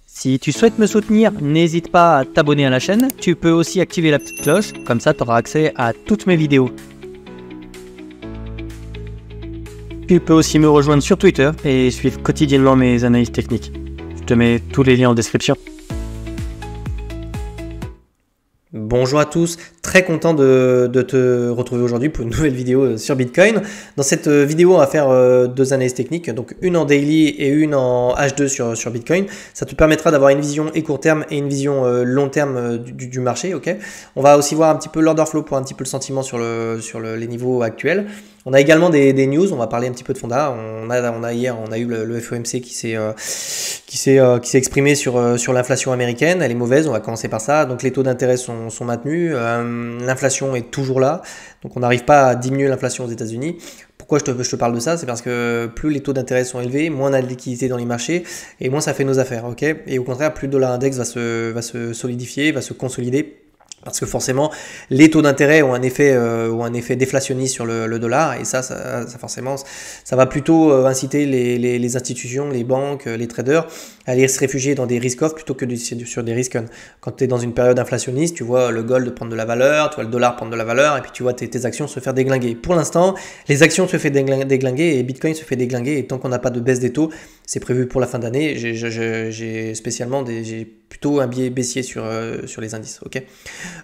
Si tu souhaites me soutenir, n'hésite pas à t'abonner à la chaîne. Tu peux aussi activer la petite cloche, comme ça tu auras accès à toutes mes vidéos. Tu peux aussi me rejoindre sur Twitter et suivre quotidiennement mes analyses techniques. Je te mets tous les liens en description. Bonjour à tous, très content de te retrouver aujourd'hui pour une nouvelle vidéo sur Bitcoin. Dans cette vidéo, on va faire deux analyses techniques, donc une en daily et une en H2 sur Bitcoin. Ça te permettra d'avoir une vision et court terme et une vision long terme du marché. Ok. On va aussi voir un petit peu l'order flow pour un petit peu le sentiment sur les niveaux actuels. On a également des news, on va parler un petit peu de fonda. Hier, on a eu le FOMC qui s'est exprimé sur l'inflation américaine. Elle est mauvaise, on va commencer par ça. Donc les taux d'intérêt sont maintenus, l'inflation est toujours là. Donc on n'arrive pas à diminuer l'inflation aux États-Unis. Pourquoi je te parle de ça? C'est parce que plus les taux d'intérêt sont élevés, moins on a de liquidité dans les marchés et moins ça fait nos affaires. Ok. Et au contraire, plus le dollar index va se solidifier, va se consolider. Parce que forcément, les taux d'intérêt ont un effet déflationniste sur le dollar et ça forcément, ça va plutôt inciter les institutions, les banques, les traders à aller se réfugier dans des risk-off plutôt que sur des risk-on. Quand tu es dans une période inflationniste, tu vois le gold prendre de la valeur, tu vois le dollar prendre de la valeur et puis tu vois tes actions se faire déglinguer. Pour l'instant, les actions se font déglinguer et Bitcoin se fait déglinguer et tant qu'on n'a pas de baisse des taux, c'est prévu pour la fin d'année. J'ai plutôt un biais baissier sur les indices. Ok.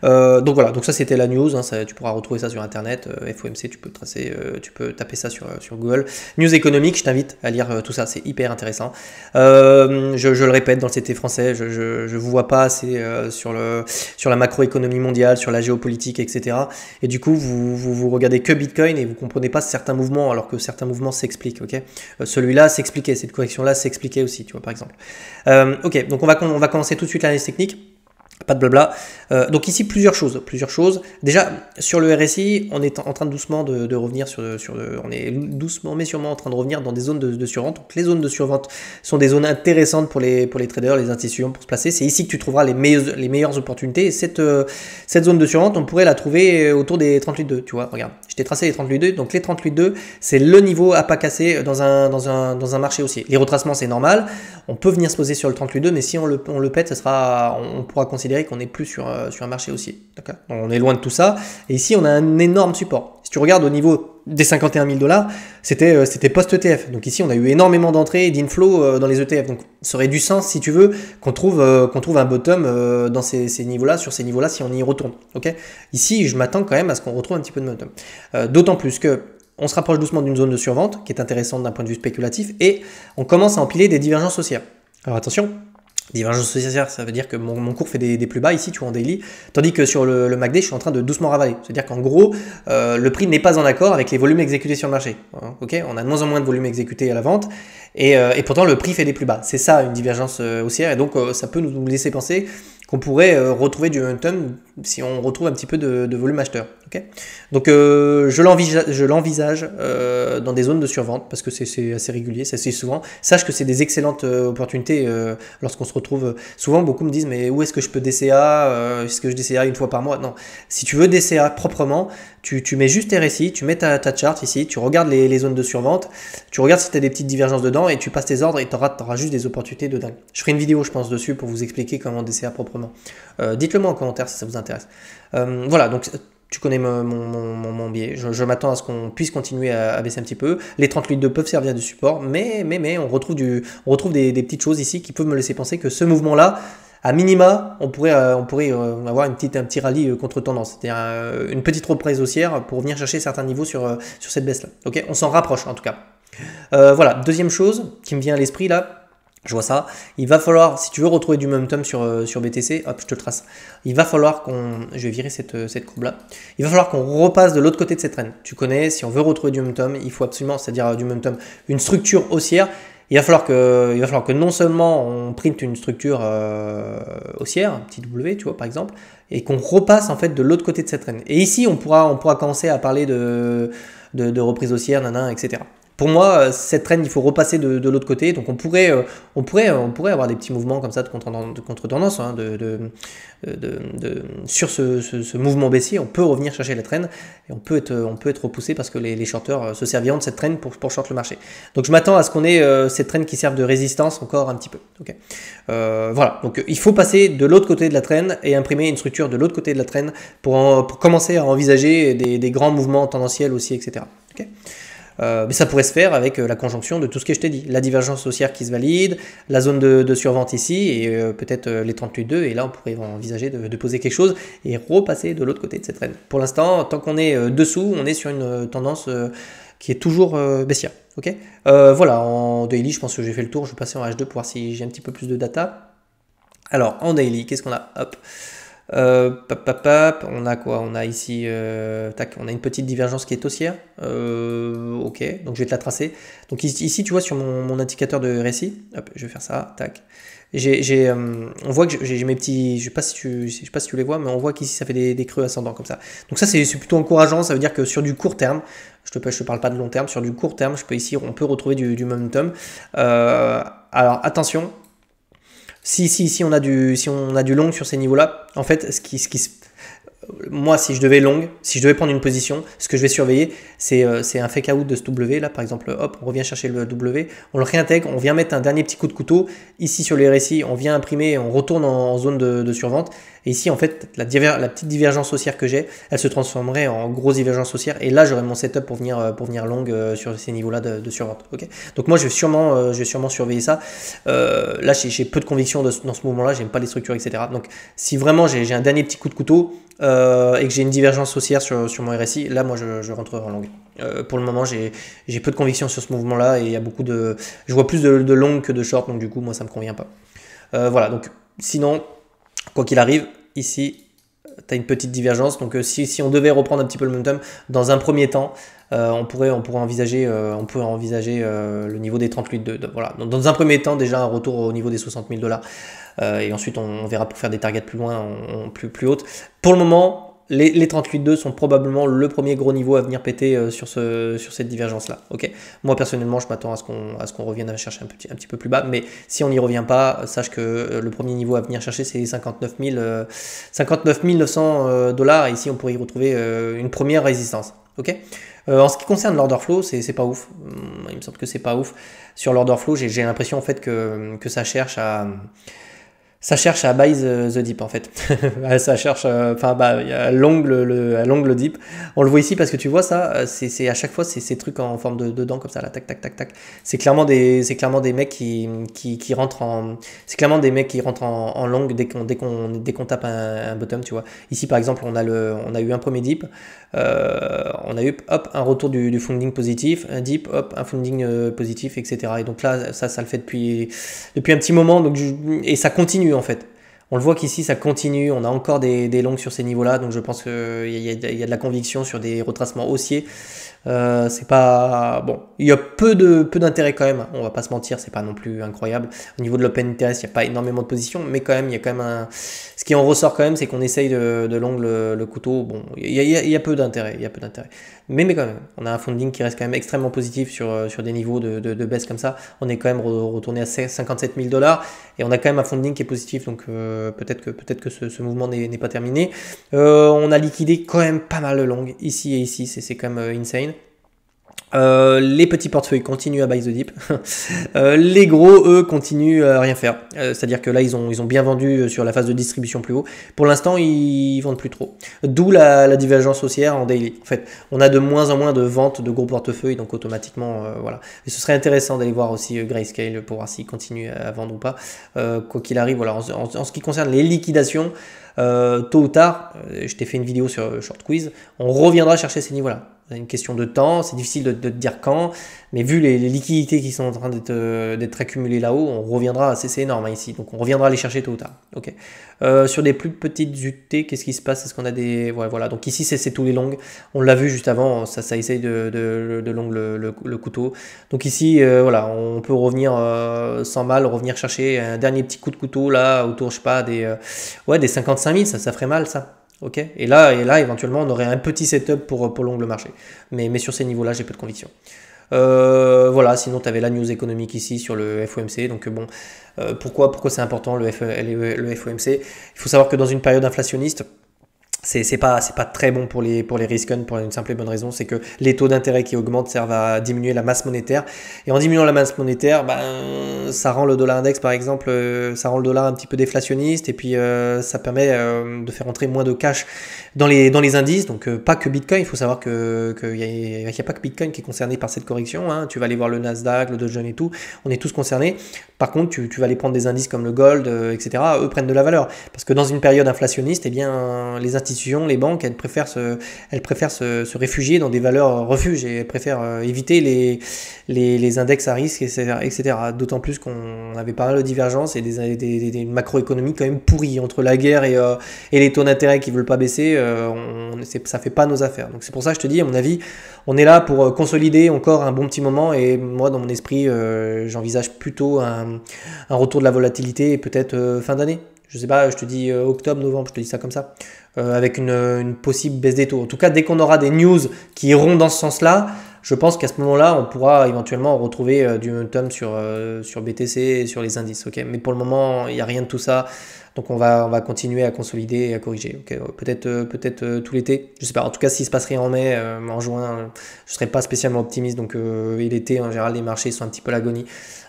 Donc voilà, donc ça c'était la news, hein, tu pourras retrouver ça sur internet, FOMC, tu peux taper ça sur Google. News économique, je t'invite à lire tout ça, c'est hyper intéressant. Je le répète, dans le CT français, je vous vois pas assez sur la macroéconomie mondiale, sur la géopolitique, etc. Et du coup, vous regardez que Bitcoin et vous comprenez pas certains mouvements, alors que certains mouvements s'expliquent. Ok. Celui-là s'expliquait, cette correction-là s'expliquait aussi, tu vois, par exemple. Ok, donc on va commencer tout de suite l'analyse technique. Pas de blabla. Donc ici plusieurs choses. Déjà sur le RSI, on est en train doucement de revenir on est doucement mais sûrement en train de revenir dans des zones de survente. Donc les zones de survente sont des zones intéressantes pour les traders, les institutions pour se placer. C'est ici que tu trouveras les meilleures opportunités. Et cette zone de survente, on pourrait la trouver autour des 38,2. Tu vois, regarde, je t'ai tracé les 38,2. Donc les 38,2, c'est le niveau à pas casser dans un marché haussier. Les retracements, c'est normal. On peut venir se poser sur le 38,2, mais si on le pète, on pourra considérer qu'on n'est plus sur un marché haussier. D'accord. Donc on est loin de tout ça. Et ici, on a un énorme support. Si tu regardes au niveau des 51 000 $, c'était post-ETF. Donc ici, on a eu énormément d'entrées et d'inflow dans les ETF. Donc ça aurait du sens, si tu veux, qu'on trouve un bottom dans ces niveaux-là, sur ces niveaux-là, si on y retourne. Okay. Ici, je m'attends quand même à ce qu'on retrouve un petit peu de bottom. D'autant plus que on se rapproche doucement d'une zone de survente qui est intéressante d'un point de vue spéculatif et on commence à empiler des divergences haussières. Alors attention, divergence haussière, ça veut dire que mon cours fait des plus bas ici, tu vois, en daily, tandis que sur le MACD, je suis en train de doucement ravaler. C'est-à-dire qu'en gros, le prix n'est pas en accord avec les volumes exécutés sur le marché. Okay, on a de moins en moins de volumes exécutés à la vente et pourtant le prix fait des plus bas. C'est ça une divergence haussière et donc ça peut nous laisser penser qu'on pourrait retrouver du momentum si on retrouve un petit peu de volume acheteur. Okay. Donc je l'envisage dans des zones de survente parce que c'est assez régulier, c'est assez souvent. Sache que c'est des excellentes opportunités lorsqu'on se retrouve. Souvent, beaucoup me disent mais où est-ce que je peux DCA est-ce que je DCA une fois par mois? Non. Si tu veux DCA proprement, tu mets juste RSI, tu mets ta chart ici, tu regardes les zones de survente, tu regardes si tu as des petites divergences dedans et tu passes tes ordres et tu auras juste des opportunités de dingue. Je ferai une vidéo, je pense, dessus pour vous expliquer comment DCA proprement. Dites-le moi en commentaire si ça vous intéresse. Voilà, donc tu connais mon biais. Je m'attends à ce qu'on puisse continuer à baisser un petit peu. Les 38,2 peuvent servir de support, mais on retrouve des petites choses ici qui peuvent me laisser penser que ce mouvement-là, à minima, on pourrait avoir un petit rallye contre tendance, c'est-à-dire une petite reprise haussière pour venir chercher certains niveaux sur cette baisse-là. Ok, on s'en rapproche en tout cas. Voilà, deuxième chose qui me vient à l'esprit là. Je vois ça. Il va falloir, si tu veux retrouver du momentum sur BTC, hop, je te le trace. Il va falloir je vais virer cette courbe-là. Il va falloir qu'on repasse de l'autre côté de cette traîne. Tu connais, si on veut retrouver du momentum, il faut absolument, c'est-à-dire du momentum, une structure haussière. Il va falloir que non seulement on printe une structure haussière, un petit W, tu vois, par exemple, et qu'on repasse en fait de l'autre côté de cette traîne. Et ici, on pourra commencer à parler de reprise haussière, etc. Pour moi, cette trend, il faut repasser de l'autre côté. Donc on pourrait avoir des petits mouvements comme ça de contre-tendance hein, sur ce mouvement baissier. On peut revenir chercher la trend et on peut être repoussé parce que les shorteurs se serviront de cette trend pour short le marché. Donc je m'attends à ce qu'on ait cette trend qui serve de résistance encore un petit peu. Okay. Voilà, donc il faut passer de l'autre côté de la trend et imprimer une structure de l'autre côté de la trend pour commencer à envisager des grands mouvements tendanciels aussi, etc. Okay. Mais ça pourrait se faire avec la conjonction de tout ce que je t'ai dit. La divergence haussière qui se valide, la zone de survente ici et peut-être les 38,2 et là on pourrait envisager de poser quelque chose et repasser de l'autre côté de cette trend. Pour l'instant, tant qu'on est dessous, on est sur une tendance qui est toujours baissière. Okay, voilà, en daily, je pense que j'ai fait le tour. Je vais passer en H2 pour voir si j'ai un petit peu plus de data. Alors, en daily, qu'est-ce qu'on a? Hop. On a quoi? On a ici, on a une petite divergence qui est haussière. Ok, donc je vais te la tracer. Donc ici, tu vois, sur mon indicateur de RSI, hop, je vais faire ça, tac. On voit que j'ai mes petits, je sais pas si tu les vois, mais on voit qu'ici ça fait des creux ascendants comme ça. Donc ça c'est plutôt encourageant. Ça veut dire que sur du court terme, je te parle pas de long terme, sur du court terme, on peut retrouver du momentum. Alors attention. Si on a du long sur ces niveaux-là, en fait, moi, si je devais prendre une position, ce que je vais surveiller, c'est un fake out de ce W là, par exemple, hop, on revient chercher le W, on le réintègre, on vient mettre un dernier petit coup de couteau. Ici sur les RSI, on vient imprimer, on retourne en zone de survente. Et ici, en fait, la petite divergence haussière que j'ai, elle se transformerait en grosse divergence haussière. Et là, j'aurai mon setup pour venir long sur ces niveaux-là de survente. Okay, donc moi, je vais sûrement surveiller ça. Là, j'ai peu de conviction dans ce mouvement-là. J'aime pas les structures, etc. Donc, si vraiment j'ai un dernier petit coup de couteau et que j'ai une divergence haussière sur mon RSI, là, moi, je rentrerai en long. Pour le moment, j'ai peu de conviction sur ce mouvement-là et il y a je vois plus de long que de short. Donc, du coup, moi, ça me convient pas. Voilà. Donc, sinon, quoi qu'il arrive, ici, tu as une petite divergence. Donc, si on devait reprendre un petit peu le momentum, dans un premier temps, on pourrait envisager le niveau des 38,2. Voilà. Donc, dans un premier temps, déjà un retour au niveau des 60 000 $. Et ensuite, on verra pour faire des targets plus loin, plus hautes. Pour le moment, les 38,2 sont probablement le premier gros niveau à venir péter sur cette divergence-là. Okay, moi, personnellement, je m'attends à ce qu'on revienne à chercher un petit peu plus bas. Mais si on n'y revient pas, sache que le premier niveau à venir chercher, c'est 59 900 $. Et ici, on pourrait y retrouver une première résistance. Okay, en ce qui concerne l'order flow, c'est pas ouf. Il me semble que c'est pas ouf. Sur l'order flow, j'ai l'impression en fait que ça cherche à buy the dip en fait. Ça cherche, à l'ongle dip. On le voit ici parce que tu vois ça, c'est à chaque fois ces trucs en forme de dents comme ça, là, tac, tac, tac, tac. C'est clairement des mecs qui rentrent en long dès qu'on tape un bottom, tu vois. Ici par exemple, on a eu un premier dip. On a eu un retour du funding positif, un dip, un funding positif, etc. Et donc là, ça le fait depuis un petit moment, et ça continue en fait. On le voit qu'ici ça continue, on a encore des longues sur ces niveaux-là, donc je pense qu'il y a de la conviction sur des retracements haussiers. C'est pas bon, il y a peu d'intérêt quand même, on va pas se mentir, c'est pas non plus incroyable. Au niveau de l'open interest, il n'y a pas énormément de positions, mais quand même, il y a quand même ce qui en ressort quand même, c'est qu'on essaye de long le couteau. Bon, il y a peu d'intérêt, mais quand même, on a un funding qui reste quand même extrêmement positif sur des niveaux de baisse comme ça. On est quand même retourné à 57 000 $, et on a quand même un funding qui est positif, donc peut-être que ce mouvement n'est pas terminé. On a liquidé quand même pas mal de longues ici et ici, c'est quand même insane. Les petits portefeuilles continuent à buy the dip. Les gros, eux, continuent à rien faire. C'est-à-dire que là, ils ont bien vendu sur la phase de distribution plus haut. Pour l'instant, ils vendent plus trop. D'où la divergence haussière en daily. En fait, on a de moins en moins de ventes de gros portefeuilles, donc automatiquement, voilà. Et ce serait intéressant d'aller voir aussi Grayscale pour voir s'ils continuent à vendre ou pas. Quoi qu'il arrive, voilà. En ce qui concerne les liquidations, tôt ou tard, je t'ai fait une vidéo sur Short Quiz, on reviendra chercher ces niveaux-là. C'est une question de temps, c'est difficile de te dire quand, mais vu les liquidités qui sont en train d'être accumulées là-haut, on reviendra, c'est énorme hein, ici, donc on reviendra les chercher tôt ou tard. Okay. Sur des plus petites UT, qu'est-ce qui se passe? Est-ce qu'on a des... Ouais, voilà, donc ici c'est tous les longs, on l'a vu juste avant, ça essaye de long le couteau. Donc ici, voilà, on peut revenir sans mal, revenir chercher un dernier petit coup de couteau là, autour, je sais pas, des 55 000, ça ferait mal ça. Ok, et là, éventuellement, on aurait un petit setup pour long le marché. Mais sur ces niveaux-là, j'ai peu de conviction. Voilà, sinon tu avais la news économique ici sur le FOMC. Donc bon, pourquoi c'est important le FOMC? Il faut savoir que dans une période inflationniste, c'est pas très bon pour les risk on pour une simple et bonne raison, c'est que les taux d'intérêt qui augmentent servent à diminuer la masse monétaire, et en diminuant la masse monétaire, ça rend le dollar index par exemple, ça rend le dollar un petit peu déflationniste, et puis ça permet de faire entrer moins de cash dans les indices. Donc pas que Bitcoin, il faut savoir qu'il n'y a pas que Bitcoin qui est concerné par cette correction, hein. Tu vas aller voir le Nasdaq, le Dow Jones et tout, on est tous concernés. Par contre, tu vas aller prendre des indices comme le gold, etc. Eux prennent de la valeur, parce que dans une période inflationniste, eh bien les institutions, les banques, elles préfèrent se réfugier dans des valeurs refuges, et elles préfèrent éviter les index à risque, etc. D'autant plus qu'on avait pas mal de divergences et des macroéconomies quand même pourries entre la guerre et les taux d'intérêt qui veulent pas baisser. Ça fait pas nos affaires. Donc c'est pour ça que je te dis, à mon avis, on est là pour consolider encore un bon petit moment, et moi dans mon esprit, j'envisage plutôt un retour de la volatilité, et peut-être fin d'année. Je sais pas, je te dis octobre, novembre, je te dis ça comme ça, avec une possible baisse des taux. En tout cas, dès qu'on aura des news qui iront dans ce sens-là, je pense qu'à ce moment-là, on pourra éventuellement retrouver du momentum sur BTC et sur les indices. Okay, mais pour le moment, il n'y a rien de tout ça. Donc on va continuer à consolider et à corriger. Okay, peut-être tout l'été. Je sais pas. En tout cas, s'il se passe rien en mai, en juin, je serai pas spécialement optimiste. Donc l'été, en général, les marchés sont un petit peu à l'agonie.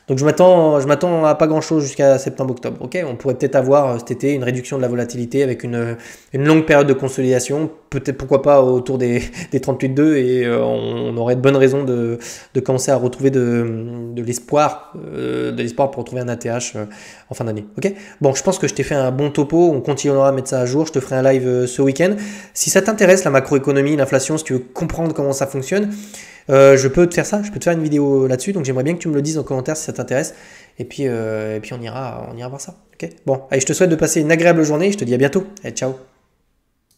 Donc je m'attends à pas grand chose jusqu'à septembre-octobre. Okay, on pourrait peut-être avoir cet été une réduction de la volatilité avec une longue période de consolidation. Peut-être, pourquoi pas, autour des 38,2, et on aurait de bonnes raisons de commencer à retrouver de l'espoir pour retrouver un ATH en fin d'année. Okay, bon, je pense que je t'ai fait un bon topo. On continuera à mettre ça à jour. Je te ferai un live ce week-end. Si ça t'intéresse, la macroéconomie, l'inflation, si tu veux comprendre comment ça fonctionne, je peux te faire ça, je peux te faire une vidéo là-dessus, donc j'aimerais bien que tu me le dises en commentaire si ça t'intéresse, et puis on ira voir ça. Okay, bon, allez, je te souhaite de passer une agréable journée, je te dis à bientôt, allez, ciao.